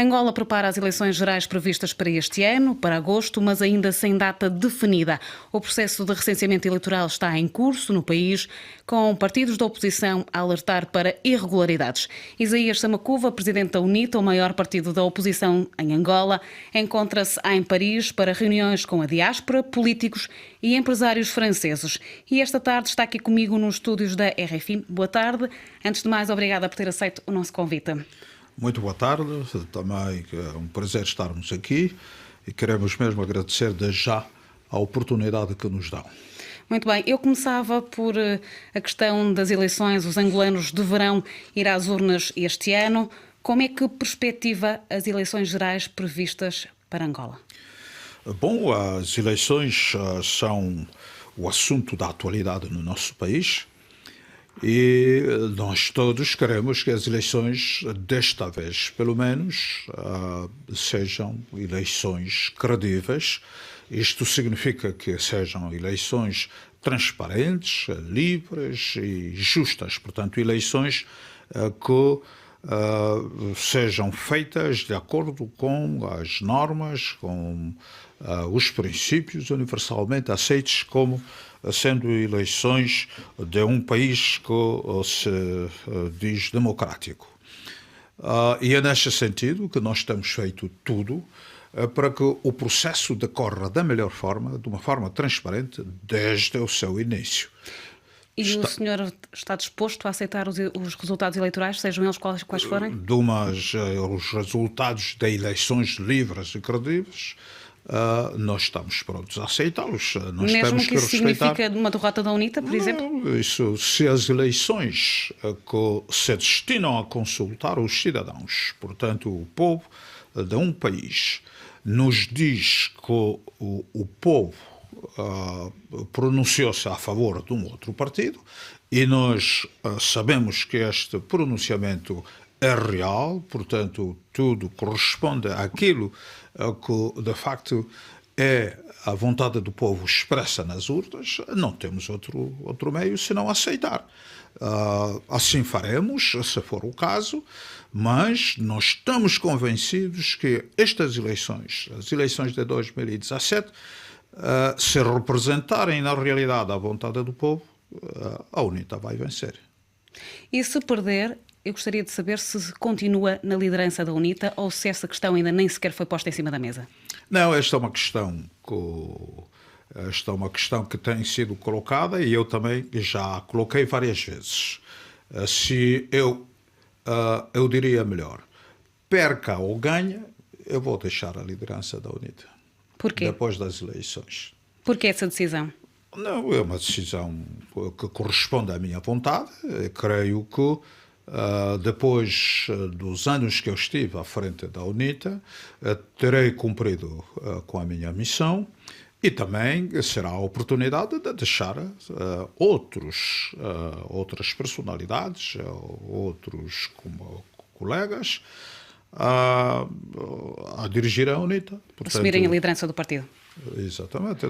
Angola prepara as eleições gerais previstas para este ano, para agosto, mas ainda sem data definida. O processo de recenseamento eleitoral está em curso no país, com partidos da oposição a alertar para irregularidades. Isaías Samacuva, presidente da UNITA, o maior partido da oposição em Angola, encontra-se em Paris para reuniões com a diáspora, políticos e empresários franceses. E esta tarde está aqui comigo nos estúdios da RFI. Boa tarde. Antes de mais, obrigada por ter aceito o nosso convite. Muito boa tarde, também é um prazer estarmos aqui e queremos mesmo agradecer desde já a oportunidade que nos dão. Muito bem, eu começava por a questão das eleições. Os angolanos deverão ir às urnas este ano. Como é que perspectiva as eleições gerais previstas para Angola? Bom, as eleições são o assunto da atualidade no nosso país. E nós todos queremos que as eleições, desta vez pelo menos, sejam eleições credíveis. Isto significa que sejam eleições transparentes, livres e justas. Portanto, eleições que sejam feitas de acordo com as normas, com os princípios universalmente aceitos como sendo eleições de um país que se diz democrático. E é neste sentido que nós temos feito tudo para que o processo decorra da melhor forma, de uma forma transparente, desde o seu início. E o senhor está disposto a aceitar os resultados eleitorais, sejam eles quais forem? Os resultados de eleições livres e credíveis, nós estamos prontos a aceitá-los. Nós Mesmo temos que isso respeitar... signifique uma derrota da UNITA, por exemplo? Isso, se as eleições que se destinam a consultar os cidadãos, portanto o povo de um país, nos diz que o povo pronunciou-se a favor de um outro partido e nós sabemos que este pronunciamento é real, portanto tudo corresponde àquilo que de facto é a vontade do povo expressa nas urnas, não temos outro meio senão aceitar. Assim faremos, se for o caso, mas nós estamos convencidos que estas eleições, as eleições de 2017, se representarem na realidade a vontade do povo, a UNITA vai vencer. E se perder, eu gostaria de saber se continua na liderança da UNITA ou se essa questão ainda nem sequer foi posta em cima da mesa. Não, esta é uma questão que tem sido colocada e eu também já coloquei várias vezes. Se eu diria melhor, perca ou ganha, eu vou deixar a liderança da UNITA. Porquê? Depois das eleições. Porquê essa decisão? Não, é uma decisão que corresponde à minha vontade. Eu creio que depois dos anos que eu estive à frente da UNITA, terei cumprido com a minha missão e também será a oportunidade de deixar outras personalidades, outros colegas a dirigir a UNITA. Portanto, assumirem a liderança do partido. Exatamente,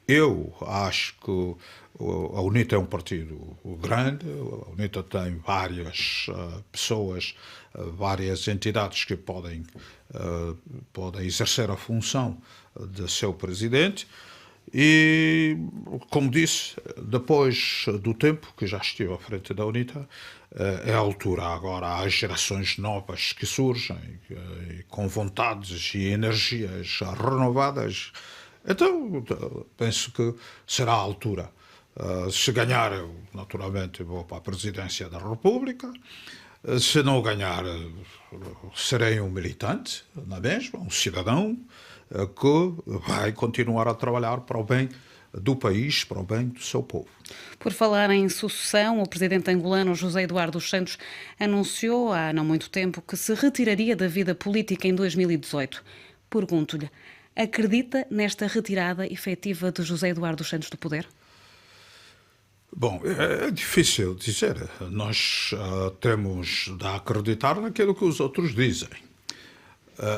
eu acho que a UNITA é um partido grande, a UNITA tem várias pessoas, várias entidades que podem exercer a função de seu presidente e, como disse, depois do tempo que já estive à frente da UNITA, é a altura agora às gerações novas que surgem, com vontades e energias renovadas. Então, penso que será a altura. Se ganhar, eu, naturalmente, vou para a presidência da República. Se não ganhar, serei um militante, na mesma, um cidadão que vai continuar a trabalhar para o bem do país, para o bem do seu povo. Por falar em sucessão, o presidente angolano José Eduardo dos Santos anunciou há não muito tempo que se retiraria da vida política em 2018. Pergunto-lhe, acredita nesta retirada efetiva de José Eduardo dos Santos do poder? Bom, é difícil dizer. Nós temos de acreditar naquilo que os outros dizem.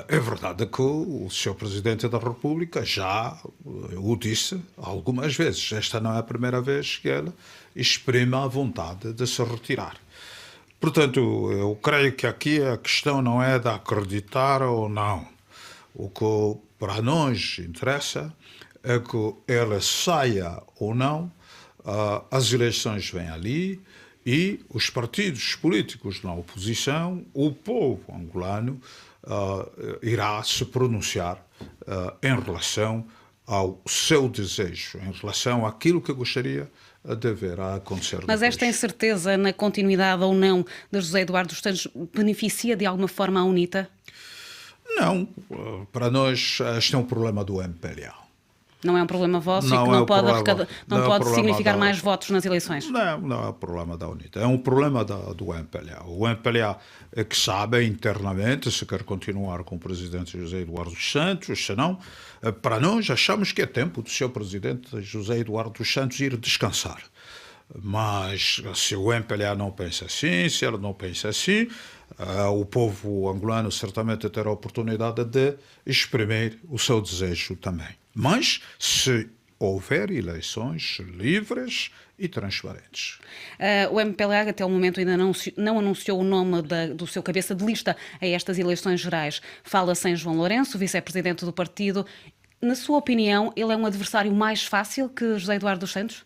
É verdade que o Sr. Presidente da República já o disse algumas vezes. Esta não é a primeira vez que ele exprime a vontade de se retirar. Portanto, eu creio que aqui a questão não é de acreditar ou não. O que para nós interessa é que ela saia ou não, as eleições vêm ali e os partidos políticos na oposição, o povo angolano, irá se pronunciar em relação ao seu desejo, em relação àquilo que gostaria de ver a acontecer Mas depois. esta incerteza na continuidade ou não de José Eduardo dos Santos beneficia de alguma forma a UNITA? Não, para nós este é um problema do MPLA. Não é um problema vosso Não e que é não o pode, problema- não não é o pode problema significar da- mais votos nas eleições? Não, não é um problema da UNITA, é um problema do MPLA. O MPLA é que sabe internamente se quer continuar com o presidente José Eduardo dos Santos, se não, para nós achamos que é tempo do seu presidente José Eduardo dos Santos ir descansar. Mas se o MPLA não pensa assim, se ele não pensa assim, o povo angolano certamente terá a oportunidade de exprimir o seu desejo também. Mas se houver eleições livres e transparentes. O MPLA até o momento ainda não anunciou o nome do seu cabeça de lista a estas eleições gerais. Fala-se em João Lourenço, vice-presidente do partido. Na sua opinião, ele é um adversário mais fácil que José Eduardo dos Santos?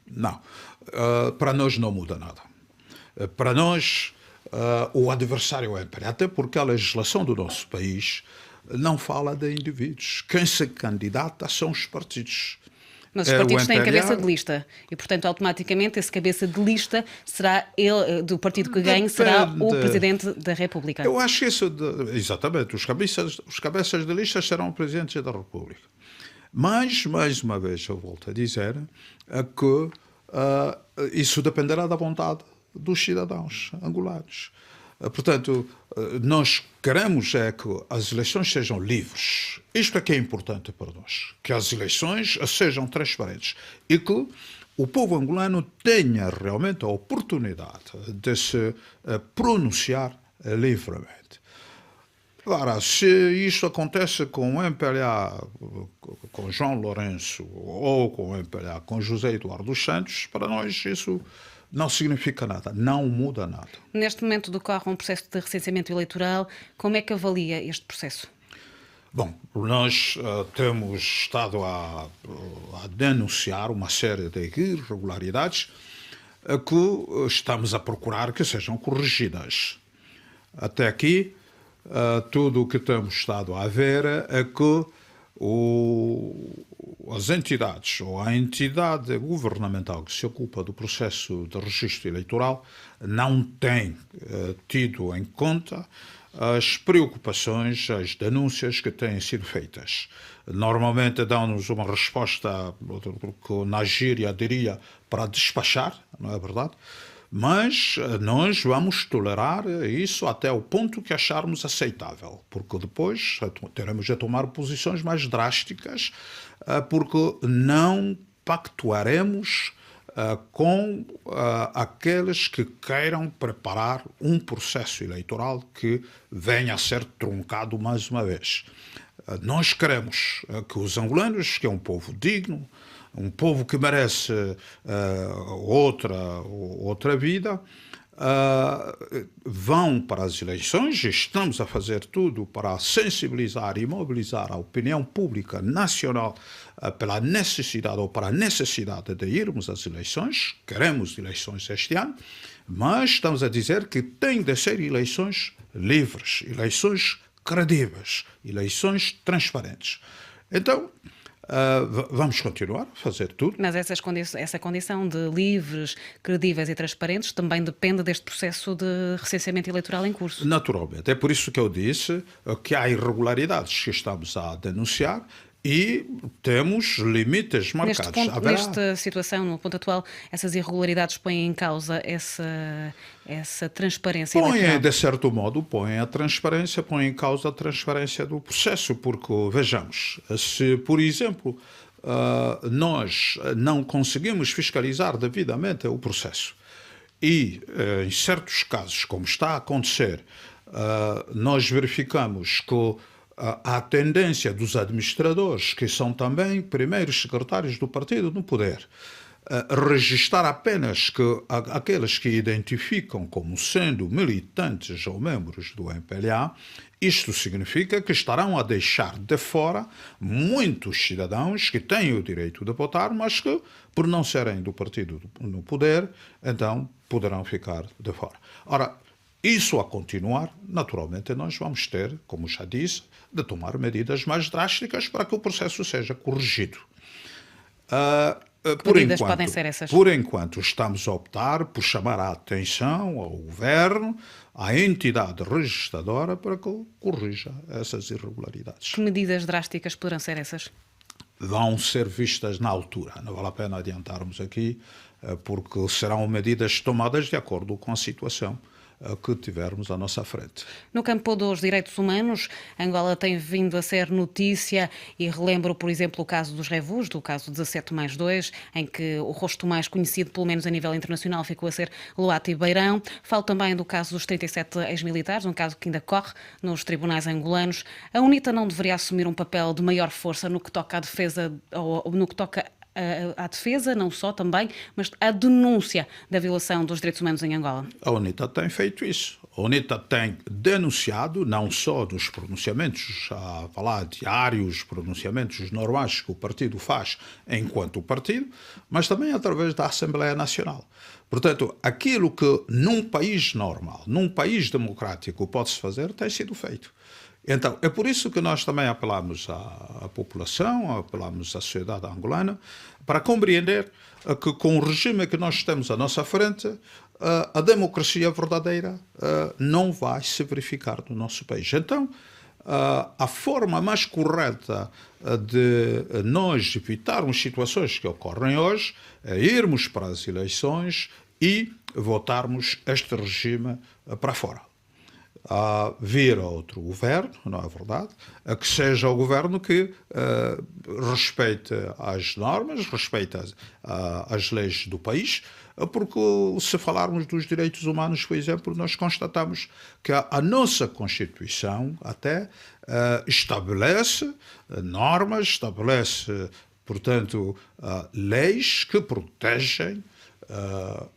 Não. Para nós não muda nada. Para nós, o adversário é o MPLA, até porque a legislação do nosso país não fala de indivíduos. Quem se candidata são os partidos. Mas os O partidos têm MPLA cabeça de lista e, portanto, automaticamente esse cabeça de lista será ele, do partido que ganhe, será o Depende. Presidente da República. Eu acho que isso, exatamente, os cabeças de lista serão presidentes da República. Mas, mais uma vez, eu volto a dizer que isso dependerá da vontade dos cidadãos angolanos. Portanto, nós queremos é que as eleições sejam livres. Isto é que é importante para nós. Que as eleições sejam transparentes e que o povo angolano tenha realmente a oportunidade de se pronunciar livremente. Agora, se isto acontece com o MPLA, com João Lourenço, ou com o MPLA, com José Eduardo dos Santos, para nós isso não significa nada, não muda nada. Neste momento decorre um processo de recenseamento eleitoral. Como é que avalia este processo? Bom, nós temos estado a denunciar uma série de irregularidades que estamos a procurar que sejam corrigidas. Até aqui, tudo o que temos estado a ver é que as entidades ou a entidade governamental que se ocupa do processo de registro eleitoral não tem tido em conta as preocupações, as denúncias que têm sido feitas. Normalmente dão-nos uma resposta que na gíria diria para despachar, não é verdade? Mas nós vamos tolerar isso até o ponto que acharmos aceitável, porque depois teremos de tomar posições mais drásticas, porque não pactuaremos com aqueles que queiram preparar um processo eleitoral que venha a ser truncado mais uma vez. Nós queremos que os angolanos, que é um povo digno, um povo que merece outra vida, vão para as eleições. Estamos a fazer tudo para sensibilizar e mobilizar a opinião pública nacional pela necessidade ou para a necessidade de irmos às eleições. Queremos eleições este ano, mas estamos a dizer que tem de ser eleições livres, eleições credíveis, eleições transparentes. Então, vamos continuar a fazer tudo. Mas essa condição de livres, credíveis e transparentes também depende deste processo de recenseamento eleitoral em curso. Naturalmente. É por isso que eu disse que há irregularidades que estamos a denunciar e temos limites marcados. Nesta situação, no ponto atual, essas irregularidades põem em causa essa transparência eleitoral? De certo modo, põem a transparência, põem em causa a transparência do processo, porque, vejamos, se, por exemplo, nós não conseguimos fiscalizar devidamente o processo e, em certos casos, como está a acontecer, nós verificamos que a tendência dos administradores, que são também primeiros secretários do partido no poder, registar apenas que aqueles que identificam como sendo militantes ou membros do MPLA, isto significa que estarão a deixar de fora muitos cidadãos que têm o direito de votar, mas que, por não serem do partido no poder, então poderão ficar de fora. Ora, isso a continuar, naturalmente nós vamos ter, como já disse, de tomar medidas mais drásticas para que o processo seja corrigido. Que medidas podem ser essas? Por enquanto, estamos a optar por chamar a atenção ao governo, à entidade registradora, para que corrija essas irregularidades. Que medidas drásticas poderão ser essas? Vão ser vistas na altura. Não vale a pena adiantarmos aqui, porque serão medidas tomadas de acordo com a situação que tivermos à nossa frente. No campo dos direitos humanos, Angola tem vindo a ser notícia e relembro, por exemplo, o caso dos Revus, do caso 17+2, em que o rosto mais conhecido, pelo menos a nível internacional, ficou a ser Luati Beirão. Falo também do caso dos 37 ex-militares, um caso que ainda corre nos tribunais angolanos. A UNITA não deveria assumir um papel de maior força no que toca à defesa, ou no que toca à defesa, não só também, mas à denúncia da violação dos direitos humanos em Angola? A UNITA tem feito isso. A UNITA tem denunciado, não só dos pronunciamentos, a falar diários, pronunciamentos normais que o partido faz enquanto partido, mas também através da Assembleia Nacional. Portanto, aquilo que num país normal, num país democrático pode-se fazer, tem sido feito. Então, é por isso que nós também apelamos à população, apelamos à sociedade angolana, para compreender que com o regime que nós temos à nossa frente, a democracia verdadeira não vai se verificar no nosso país. Então, a forma mais correta de nós evitarmos situações que ocorrem hoje é irmos para as eleições e votarmos este regime para fora. Vir a outro governo, não é verdade? Que seja o governo que respeite as normas, respeite as leis do país, porque se falarmos dos direitos humanos, por exemplo, nós constatamos que a nossa Constituição até estabelece normas, estabelece, portanto, leis que protegem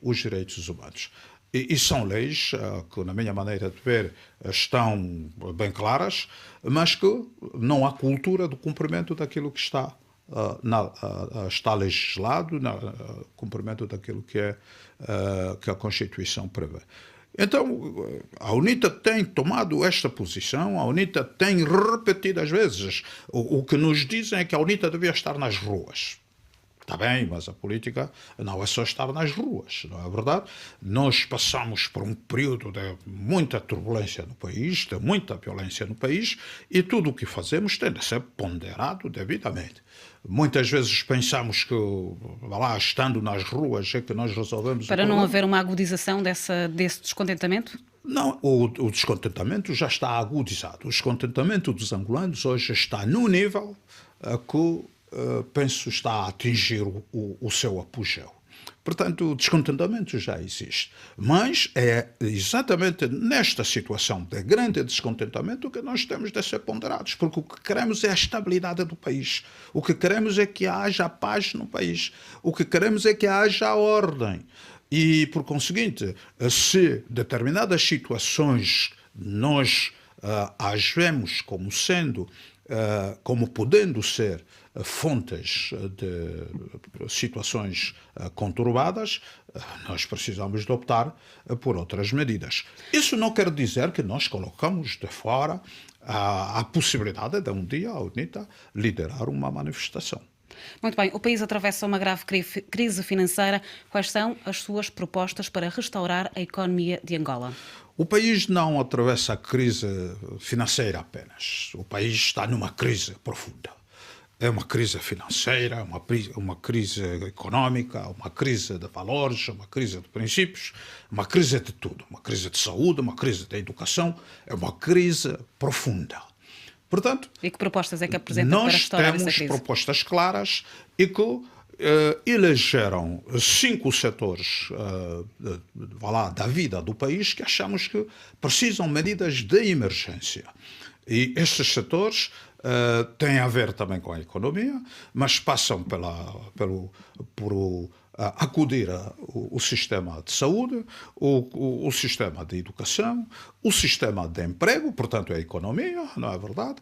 os direitos humanos. E são leis que, na minha maneira de ver, estão bem claras, mas que não há cultura do cumprimento daquilo que está legislado, no cumprimento daquilo que a Constituição prevê. Então, a UNITA tem tomado esta posição, a UNITA tem repetidas vezes. O que nos dizem é que a UNITA devia estar nas ruas. Está bem, mas a política não é só estar nas ruas, não é verdade? Nós passamos por um período de muita turbulência no país, de muita violência no país, e tudo o que fazemos tem de ser ponderado devidamente. Muitas vezes pensamos que, lá, estando nas ruas, é que nós resolvemos Para não haver uma agudização desse descontentamento? Não, o descontentamento já está agudizado. O descontentamento dos angolanos hoje está no nível que penso está a atingir o seu apogeu. Portanto, o descontentamento já existe. Mas é exatamente nesta situação de grande descontentamento que nós temos de ser ponderados, porque o que queremos é a estabilidade do país. O que queremos é que haja paz no país. O que queremos é que haja ordem. E, por conseguinte, se determinadas situações nós as vemos como sendo, como podendo ser fontes de situações conturbadas, nós precisamos de optar por outras medidas. Isso não quer dizer que nós colocamos de fora a possibilidade de um dia a UNITA liderar uma manifestação. Muito bem, o país atravessa uma grave crise financeira. Quais são as suas propostas para restaurar a economia de Angola? O país não atravessa a crise financeira apenas. O país está numa crise profunda. É uma crise financeira, uma crise económica, uma crise de valores, uma crise de princípios, uma crise de tudo. Uma crise de saúde, uma crise de educação. É uma crise profunda. Portanto, e que propostas é que apresentam para restaurar essa crise? Nós temos propostas claras e que elegeram 5 setores da vida do país que achamos que precisam de medidas de emergência. E estes setores têm a ver também com a economia, mas passam por acudir ao sistema de saúde, o sistema de educação, o sistema de emprego, portanto a economia, não é verdade?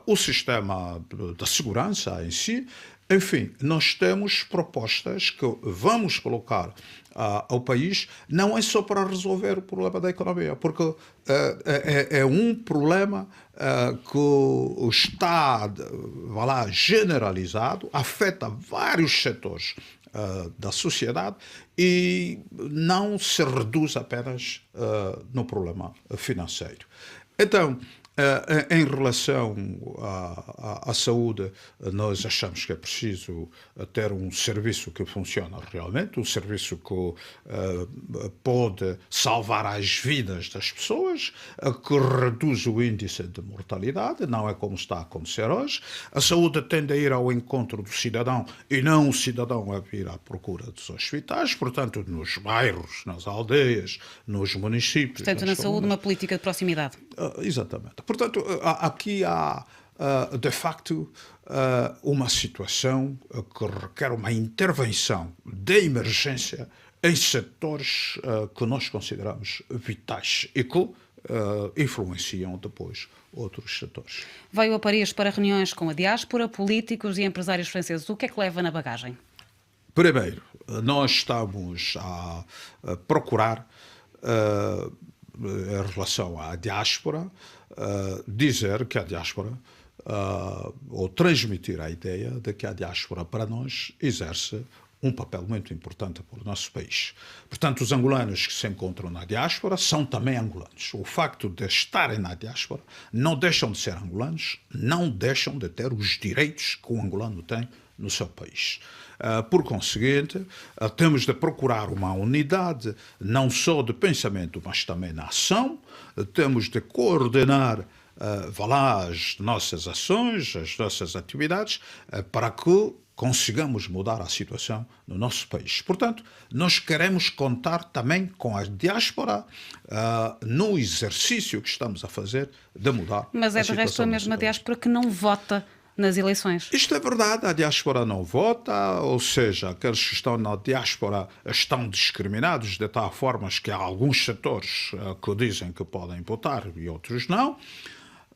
O sistema da segurança em si. Enfim, nós temos propostas que vamos colocar ao país, não é só para resolver o problema da economia, porque é um problema que está generalizado, afeta vários setores da sociedade e não se reduz apenas no problema financeiro. Então, em relação à saúde, nós achamos que é preciso ter um serviço que funciona realmente, um serviço que pode salvar as vidas das pessoas, que reduz o índice de mortalidade, não é como está a acontecer hoje. A saúde tende a ir ao encontro do cidadão e não o cidadão a vir à procura dos hospitais, portanto, nos bairros, nas aldeias, nos municípios. Portanto, na saúde, uma política de proximidade. Exatamente. Portanto, aqui há, de facto, uma situação que requer uma intervenção de emergência em setores que nós consideramos vitais e que influenciam depois outros setores. Veio a Paris para reuniões com a diáspora, políticos e empresários franceses. O que é que leva na bagagem? Primeiro, nós estamos a procurar, em relação à diáspora, dizer que a diáspora, ou transmitir a ideia de que a diáspora para nós exerce um papel muito importante para o nosso país. Portanto, os angolanos que se encontram na diáspora são também angolanos. O facto de estarem na diáspora não deixam de ser angolanos, não deixam de ter os direitos que o angolano tem no seu país. Por conseguinte, temos de procurar uma unidade não só de pensamento, mas também na ação. Temos de coordenar as nossas ações, as nossas atividades, para que consigamos mudar a situação no nosso país. Portanto, nós queremos contar também com a diáspora no exercício que estamos a fazer de mudar. Mas é de resto a mesma diáspora que não vota nas eleições. Isto é verdade, a diáspora não vota, ou seja, aqueles que estão na diáspora estão discriminados de tal forma que há alguns setores que dizem que podem votar e outros não,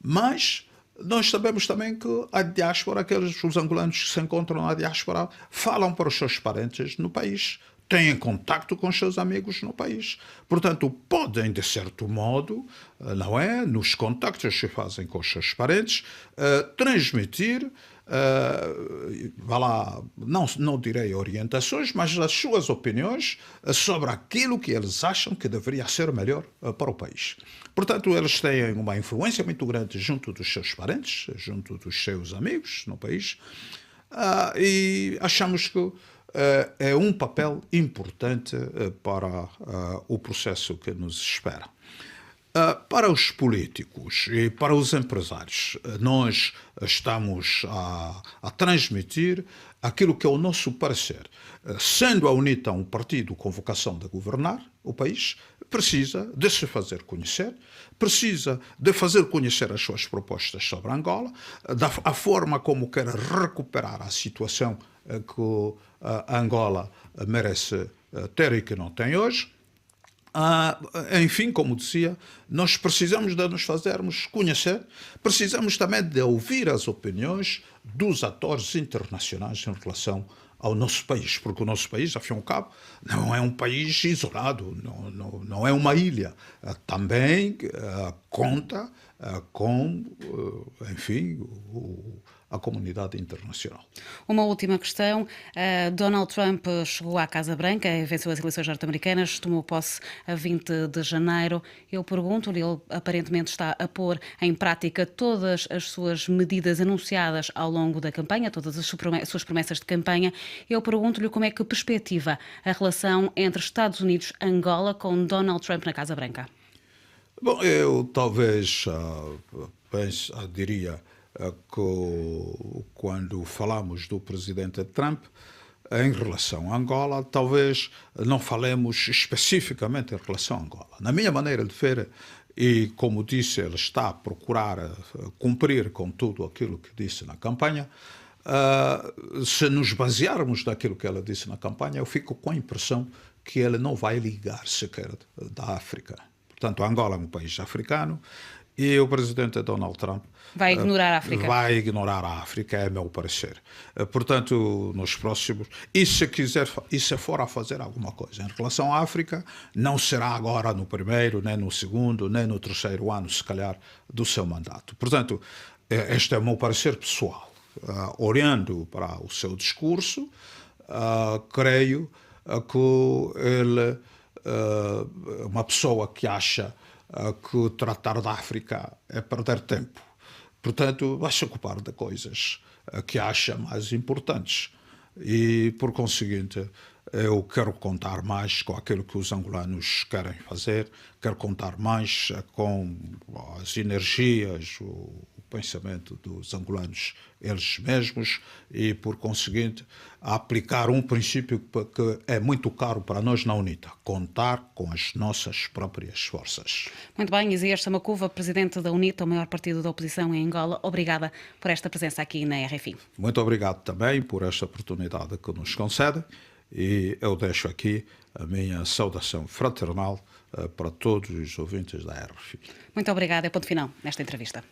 mas nós sabemos também que a diáspora, os angolanos que se encontram na diáspora, falam para os seus parentes no país, têm contacto com os seus amigos no país. Portanto, podem, de certo modo, não é, nos contactos que fazem com os seus parentes, transmitir, não direi orientações, mas as suas opiniões sobre aquilo que eles acham que deveria ser melhor para o país. Portanto, eles têm uma influência muito grande junto dos seus parentes, junto dos seus amigos no país, e achamos que é um papel importante para o processo que nos espera. Para os políticos e para os empresários, nós estamos a transmitir aquilo que é o nosso parecer. Sendo a UNITA um partido com vocação de governar o país, precisa de se fazer conhecer, precisa de fazer conhecer as suas propostas sobre Angola, a forma como quer recuperar a situação que a Angola merece ter e que não tem hoje. Enfim, como dizia, nós precisamos de nos fazermos conhecer, precisamos também de ouvir as opiniões dos atores internacionais em relação ao nosso país, porque o nosso país, ao fim e ao cabo, não é um país isolado, não é uma ilha. Também conta com, enfim, à comunidade internacional. Uma última questão. Donald Trump chegou à Casa Branca, venceu as eleições norte-americanas, tomou posse a 20 de janeiro. Eu pergunto-lhe, ele aparentemente está a pôr em prática todas as suas medidas anunciadas ao longo da campanha, todas as suas promessas de campanha. Eu pergunto-lhe como é que perspectiva a relação entre Estados Unidos e Angola com Donald Trump na Casa Branca. Bom, eu talvez diria que quando falamos do presidente Trump, em relação a Angola, talvez não falemos especificamente em relação a Angola. Na minha maneira de ver, e como disse, ele está a procurar cumprir com tudo aquilo que disse na campanha, se nos basearmos naquilo que ela disse na campanha, eu fico com a impressão que ele não vai ligar sequer da África. Portanto, Angola é um país africano e o presidente Donald Trump vai ignorar a África. Vai ignorar a África, é meu parecer. Portanto, nos próximos... E se for a fazer alguma coisa em relação à África, não será agora no primeiro, nem no segundo, nem no terceiro ano, se calhar, do seu mandato. Portanto, este é o meu parecer pessoal. Olhando para o seu discurso, creio que ele é uma pessoa que acha que tratar da África é perder tempo. Portanto, vai se ocupar de coisas que acha mais importantes. E, por conseguinte, eu quero contar mais com aquilo que os angolanos querem fazer, quero contar mais com as energias, o pensamento dos angolanos eles mesmos e, por conseguinte, aplicar um princípio que é muito caro para nós na UNITA, contar com as nossas próprias forças. Muito bem, Isaías Samakuva, presidente da UNITA, o maior partido da oposição em Angola, obrigada por esta presença aqui na RFI. Muito obrigado também por esta oportunidade que nos concede e eu deixo aqui a minha saudação fraternal para todos os ouvintes da RFI. Muito obrigada, é ponto final nesta entrevista.